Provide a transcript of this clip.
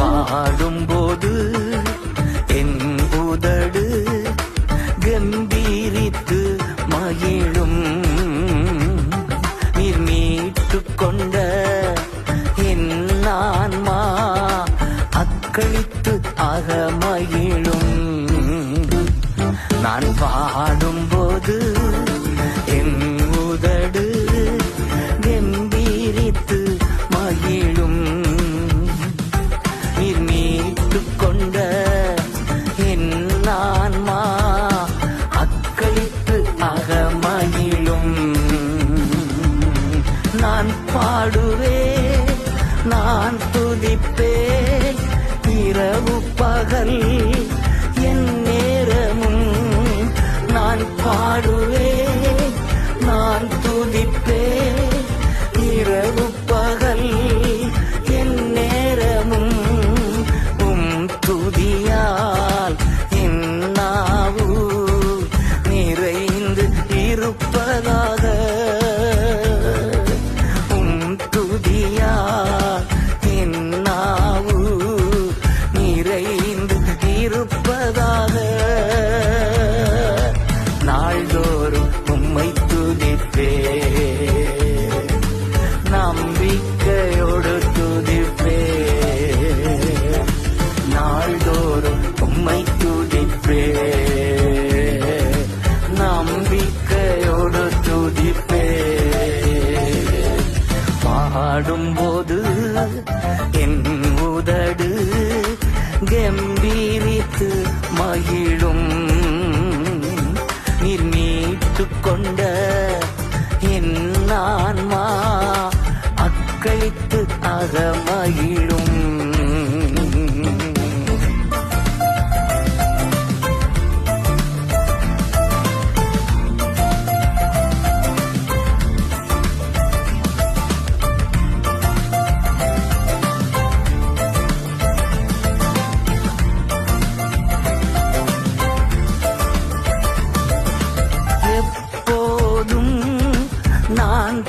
பாடும்போது என் உதடு கம்பீரித்து மகிழும். நீர் மீட்டுக் கொண்ட என் ஆன்மா அக்களித்து அகமகிழும். நான் பாடும்போது என் உதடு கம்பீரித்து மகிழும். நீர் மீட்டுக் கொண்ட என் ஆன்மா அக்களித்து அகமகிழும். நான் பாடுவேன், நான் துதிப்பேன், இரவு பகல் என் நேரமும். நான் பாடுவேன், நான் துதிப்பேன், இரவு பகல் என் நேரமும். துதியால் என் நாவு நிறைந்து இருப்பதாக. துதியால் என் நாவு நிறைந்து இருப்பதாக. நாள்தோறும் உம்மை துதிப்பேன், நம்பிக்கையோடு துதிப்பேன். நாள்தோறும் உம்மை துதிப்பேன், நம்பிக்கையோடு துதிப்பேன். பாடும்போது என் உதடு கம்பீரித்து மகிழும். நீர் மீட்டுக் கொண்ட என் ஆன்மா அக்களித்து அகமகிழும். நான்